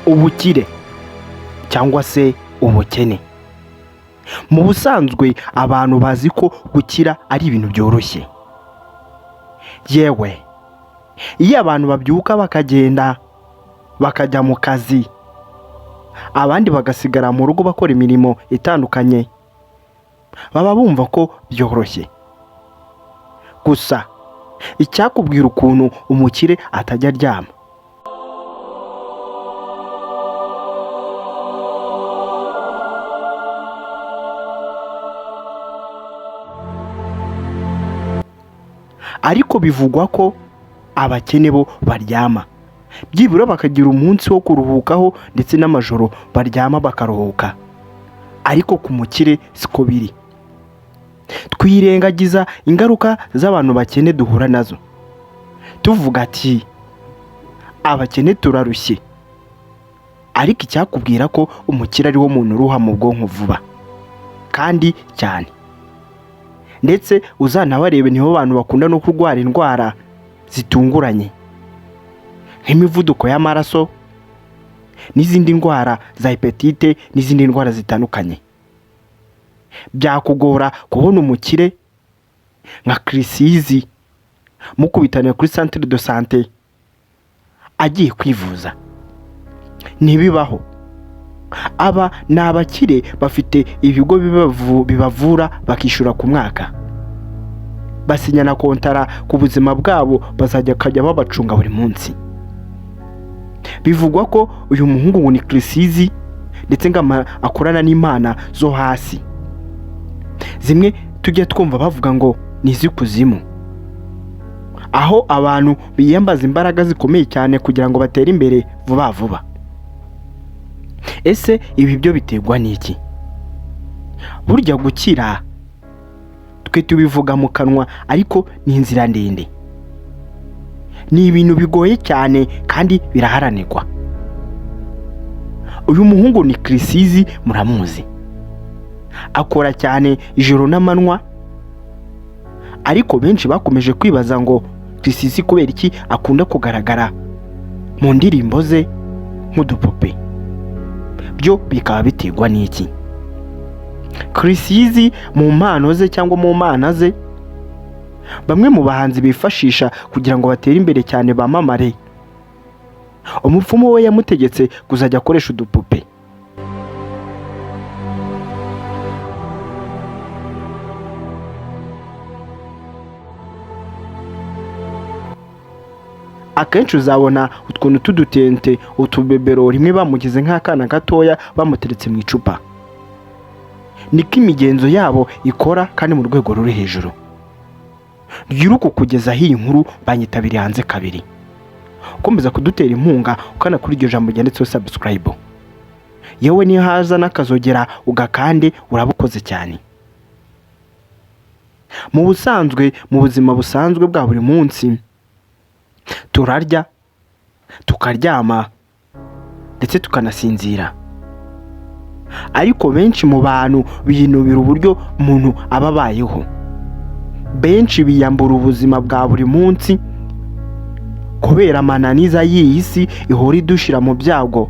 ubukire cyangwa se ubukene. Mu busanzwe abantu bazi ko gukira ari ibintu byoroshye. Yewe iyo abantu babyuka bakagenda bakajya mu kazi, abandi bagasigara mu rugo bakora imirimo itandukanye, baba bumva ko byoroshye. Gusa icyakubwira ukuntu umukire atajya aryama. Ariko bivugwa ko abakene bo baryama, byibura bakagira umunsi wo kuruhukaho ndetse n'amajoro baryama bakaruhuka. Ariko ku mukire siko biri. Twirengagiza ingaruka z'abantu bakene duhura nazo, tuvuga ati abakene turarushye. Ariko icyakubwira ko umukire ari wo muntu uruha mu bwonko vuba kandi cyane. Ndetse uzanabarebe niho abantu bakunda no kurwara indwara zitunguranye nk'imivuduko y'amaraso n'izindi ndwara za hepatite n'izindi ndwara zitandukanye. Byakugora kubona umukire nka Kirisizi mukubitaniye kuri centre de santé agiye kwivuza. Ntibibaho. Aba ni abakire bafite ibigo bibavura bakishyura ku mwaka, basinyana kontara ku buzima bwabo, bazajya babacunga buri munsi. Bivugwa ko uyu muhungu ni Kirisizi ndetse ngo akorana n'Imana zo hasi, zimwe tujya twumva bavuga ngo ni iz'ikuzimu, aho abantu biyambaza imbaraga zikomeye cyane kugira ngo batere imbere vuba vuba. Ese ibi byo biterwa n'iki? Burya gukira twe tubivuga mu kanwa, ariko ni inzira ndende. Ni ibintu bigoye cyane kandi biraharanirwa. Uyu muhungu ni Kirisizi, muramuzi, akora cyane ijoro n'amanywa. Ariko benshi bakomeje kwibaza ngo Kirisizi kubera iki akunda kugaragara mu ndirimbo ze nk'udupupe. Byo bikaba biterwa n'iki? Kirisizi mu mpano ze cyangwa mu mana ze, bamwe mu bahanzi bifashisha kugira ngo batere imbere cyane bamamare, umupfumu we yamutegetse kuzajya akoresha udupupe. Akenshi uzabona utwuntu tudutente, utubebero, rimwe bamugize nk'akana gatoya bamuteretse mu icupa. Niko imigenzo yabo ikora kandi mu rwego ruri hejuru. Ryiruka kugeza aho iyi nkuru banyitabiriye hanze kabiri. Ukomeza kudutera inkunga ukana kuri iryo jambo ryanditseho subscribe. Yewe niyo haza n'akazogera ugakande, urabukoze cyane. Mu busanzwe, mu buzima busanzwe bwa buri munsi, turarya, tukaryama ndetse tukanasinzira. Ariko benshi mu bantu binubira uburyo umuntu aba abayeho. Benshi biyambura ubuzima bwa buri munsi kubera amananiza y'iyi si ihora idushira mu byago,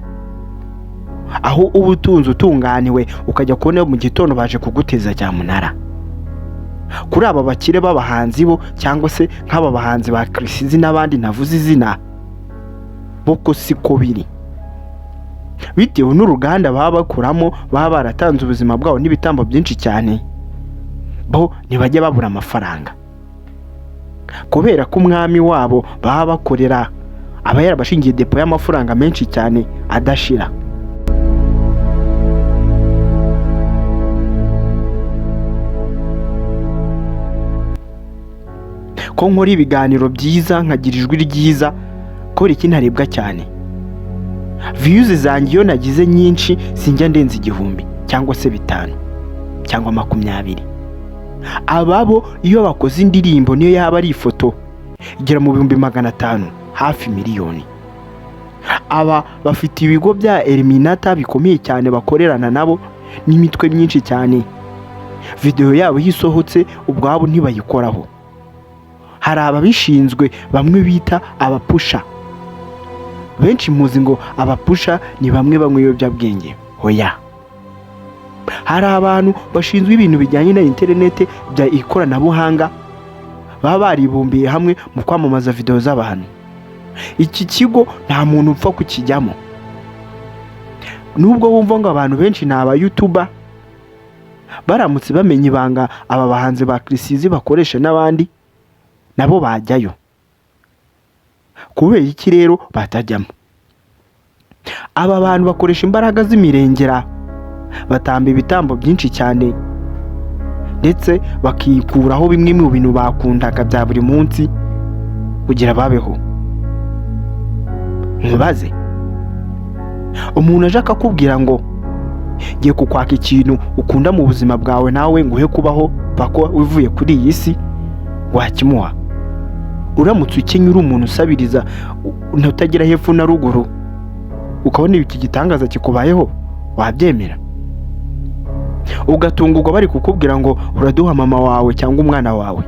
aho ubutunzi utunganiwe ukajya kubona mu gitondo baje kuguteza cyamunara. Kuri aba bakire b'abahanzi bo, cyangwa se nk'aba bahanzi ba Kirisizi n'abandi navuze izina, boko siko biri. Bitewe n'uruganda baba bakuramo, baba baratanze ubuzima bwabo n'ibitambo byinshi cyane, bo ntibajya babura amafaranga, kubera ko umwami wabo baba bakorera aba yarabashingiye depo y'amafaranga menshi cyane adashira. Ko nkora ibiganiro byiza, nkagira ijwi ryiza, kubera iki ntarebwa cyane? Views zanjye iyo nagize nyinshi sinjya ndenza 1000 cyangwa se 5 cyangwa 20. Ababo iyo bakoze indirimbo niyo yaba ari ifoto igera mu 500,000, hafi miliyoni. Aba bafite ibigo bya Eliminata bikomeye cyane bakorerana nabo n'imitwe myinshi cyane. Video yabo yisohotse ubwabo ntibayikoraho. Hari ababishinzwe bamwe bita abapusha, benshi muzi ngo abapusha ni bamwe banywa ibiyobyabwenge. Hoya, hari abantu bashinzwe ibintu bijyanye na interineti bya ikoranabuhanga baba baribumbiye hamwe mu kwamamaza video z'abantu. Iki kigo nta muntu upfa kukijyamo. Nubwo wumva ngo abantu benshi ni aba YouTuber, baramutse bamenye ibanga aba bahanzi ba Krisizi bakoresha n'abandi, nabo bajyayo. Kubera iki rero batajyamo? Aba bantu bakoresha imbaraga z'imirengera, batamba ibitambo byinshi cyane, ndetse bakikuraho bimwe mu bintu bakundaga bya buri munsi kugira babeho. Ntubaze, umuntu aje akakubwira ngo ngiye kukwaka ikintu ukunda mu buzima bwawe nawe nguhe kubaho pako uvuye kuri iyi si, wakimuha? Uramutse ukenye uri umuntu usabiriza utagira hepfo na ruguru, ukabona iki gitangaza kikubayeho, wabyemera? Ugatungurwa bari kukubwira ngo uraduha mama wawe cyangwa umwana wawe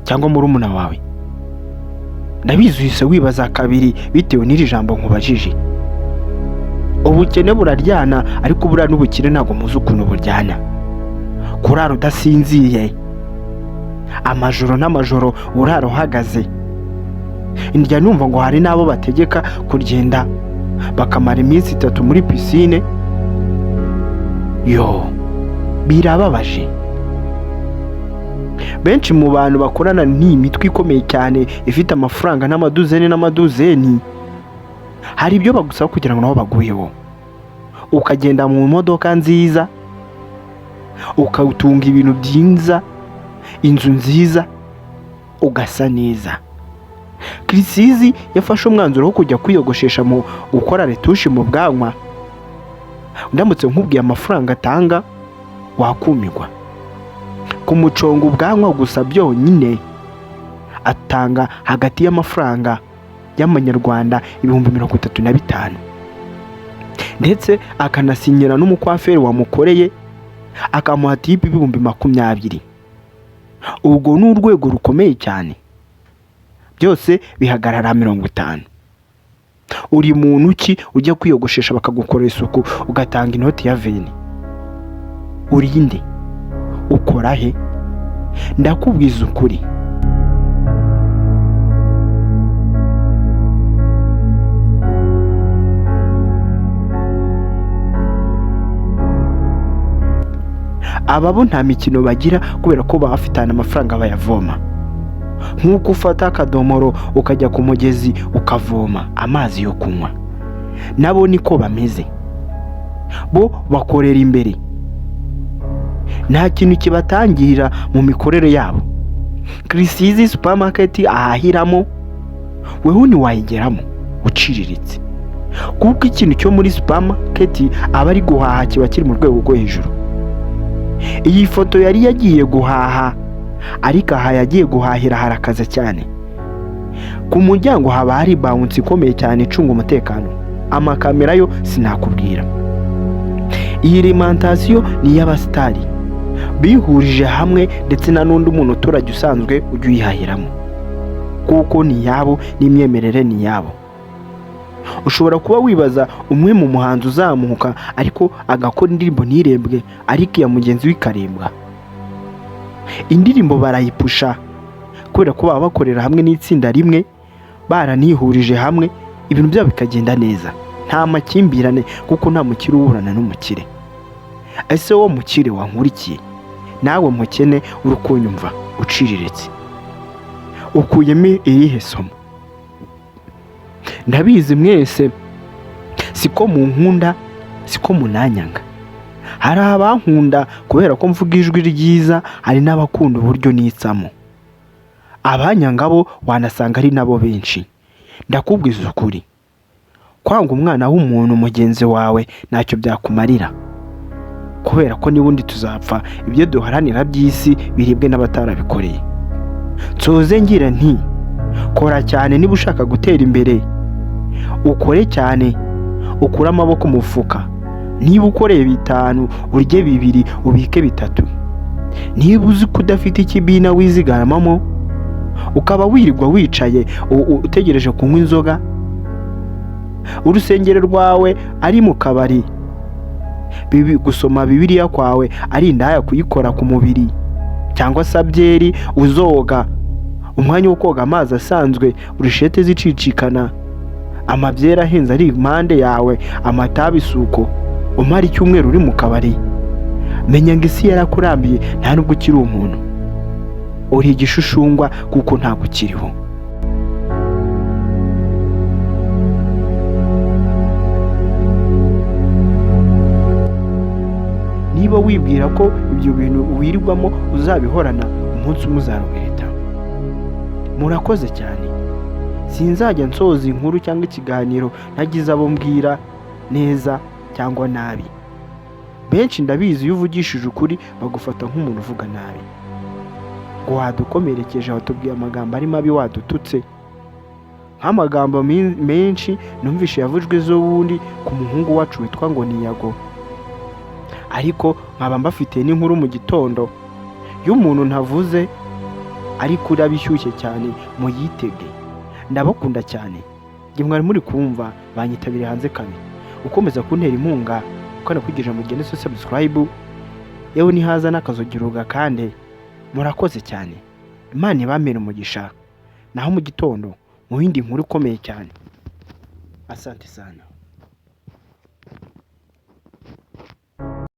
cyangwa murumuna wawe. Ndabizi uhise wibaza kabiri bitewe n'iri jambo nkubajije. Ubukene buraryana, ariko buriya n'ubukire ntabwo muzi ukuntu buryana. Kurara udasinziye, amajoro n'amajoro urara uhagaze. Ndya numva ngo hari n'abo bategeka kugenda bakamara iminsi 3 muri pisine. Yo, birababaje. Benshi mu bantu bakorana ni imitwe ikomeye cyane ifite amafaranga n'amaduzeni, hari ibyo bagusaba kugira ngo nabo baguheho. Ukagenda mu modoka nziza, ukawutunga ibintu byiza, inzu nziza, ugasa neza. Krisizi yafashe umwanzuro wo kujya kwiyogoshesha mu gukora retushe mu bwanwa. Ndamutse nkubwiye amafaranga atanga, wakumirwa. Kumuconga ubwanwa gusa byonyine atanga hagati y'amafaranga y'amanyarwanda 35,000, ndetse akanasinyira n'umukwaferi wamukoreye akamuha tipu 20,000. Ubwo ni urwego rukomeye cyane. Byose bihagarara 50. Uri muntu ki ujya kwiyogoshesha bakagukorera isuku ugatanga inoti ya 20? Urinde? Ukora he? Ndakubwiza ukuri. Ababo nta mikino bagira kubera ko bafitana amafaranga bayavoma. Nk'uko ufata akadomoro ukajya ku mugezi ukavoma amazi yo kunywa, nabo niko bameze. Bo bakorera imbere, nta kintu kibatangirira mu mikorere yabo. Krisizi supermarket ahahiramo, weho ntiwayigeramo uciriritse, kuko ikintu cyo muri supermarket aba ari guhaha kiba kiri mu rwego rwo hejuru. Iyi foto yari yagiye guhaha, ariko aha yagiye guhahira harakaza cyane. Ku muryango haba hari bounce ikomeye cyane icunga umutekano. Amakamera yo sinakubwira. Iyi alimentation ni y'abastari bihurije hamwe, ndetse na n'undi muntu uturage usanzwe ujya uyihahiramo, kuko ni yabo n'imyemerere ni yabo. Ushobora kuba wibaza umwe mu muhanzi uzamuka ariko agakora indirimbo ntirebwe, ariko iya mugenzi w'ikarembwa. Indirimbo barayipusha kubera ko baba bakorera hamwe n'itsinda rimwe, baranihurije hamwe, ibintu byabo bikagenda neza, nta makimbirane, kuko nta mukire uburana n'umukire. Ese wo mukire wankurikiye, nawe mukene uri kunyumva uciriritse, ukuyemo irihe somo? Ndabizi mwese siko mu nkunda, siko munanyanga. Hari abankunda kubera ko mvuga ijwi ryiza, hari n'abakunda uburyo nitsamo. Abanyanga bo wanasanga ari nabo benshi. Ndakubwiza ukuri, kwanga umwana w'umuntu mugenzi wawe ntacyo byakumarira, kubera ko nibundi tuzapfa ibyo duharanira by'isi biribwe n'abatarabikoreye. Nsoze ngira nti, kora cyane niba ushaka gutera imbere, ukore cyane, ukure amaboko mu mufuka. Niba ukoreye 5 urye 2 ubike 3. Niba uzi ko udafite ikibina wizigaramamo, ukaba wirirwa wicaye utegereje kunywa inzoga, urusengero rwawe ari mu kabari, gusoma bibiliya kwawe ari indaya kuyikora ku mubiri, cyangwa se byeri uzoga, umwanya wo koga amazi asanzwe urushete zicicikana, amabyera ahenze ari impande yawe, amatabi isuko, umara icyumweru uri mu kabari, menya ngo isi yarakurambiye, nta nubwo ukiri umuntu, uri igishushushungwa kuko ntabwo ukiriho. Niba wibwira ko ibyo bintu wirirwamo uzabihorana, umunsi umwe uzarogeta. Murakoze cyane. Sinzajya nsoza inkuru cyangwa ikiganiro ntagize abo mbwira neza cyangwa nabi. Benshi ndabizi iyo uvugishije ukuri bagufata nk'umuntu uvuga nabi, ngo wadukomerekeje, watubwiye amagambo ari mabi, wadututse. Nk'amagambo menshi numvishe yavuzwe ejo bundi ku muhungu wacu witwa ngo ni Yago, ariko nkaba mbafite n'inkuru mu gitondo y'umuntu ntavuze ariko urabishyushye cyane, muyitege. Ndabakunda cyane. Nge mwari muri kumva banyitabire hanze kabiri. Ukomeza kuntera inkunga ukana kwigisha mugende subscribe, yewe nihaza n'akazogero gakande. Murakoze cyane. Imana ibamere umugisha. Naho mu gitondo mu yindi nkuru ikomeye cyane. Asante sana.